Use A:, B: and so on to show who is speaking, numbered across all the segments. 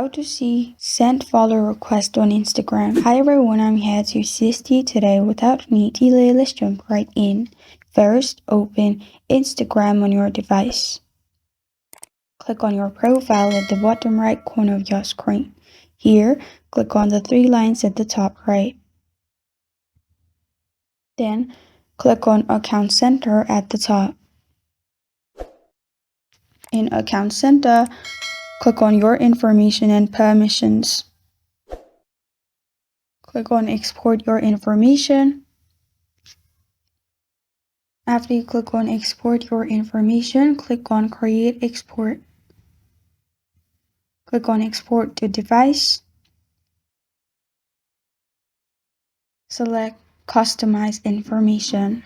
A: How to see sent follow request on Instagram. Hi everyone, I'm here to assist you today without any delay. Let's jump right in. First, open Instagram on your device. Click on your profile at the bottom right corner of your screen. Here, click on the three lines at the top right. Then, click on Account Center at the top. In Account Center, click on Your Information and Permissions. Click on Export Your Information. After you click on Export Your Information, click on Create Export. Click on Export to Device. Select Customize Information.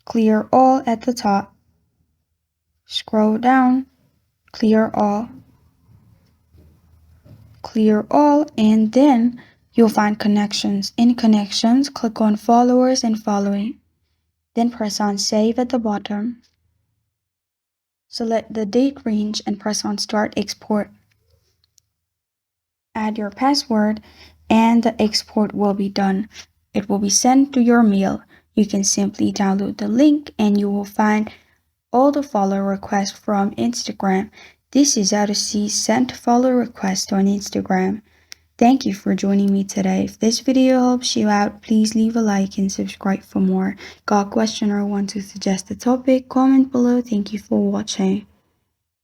A: Clear All at the top. Scroll down, Clear All. Clear All, and then you'll find Connections. In Connections, click on Followers and Following. Then press on Save at the bottom. Select the date range and press on Start Export. Add your password and the export will be done. It will be sent to your mail. You can simply download the link and you will find all the follow requests from Instagram. This is how to see sent follow request on Instagram. Thank you for joining me today. If this video helps you out, please leave a like and subscribe for more. Got a question or want to suggest a topic? Comment below. Thank you for watching.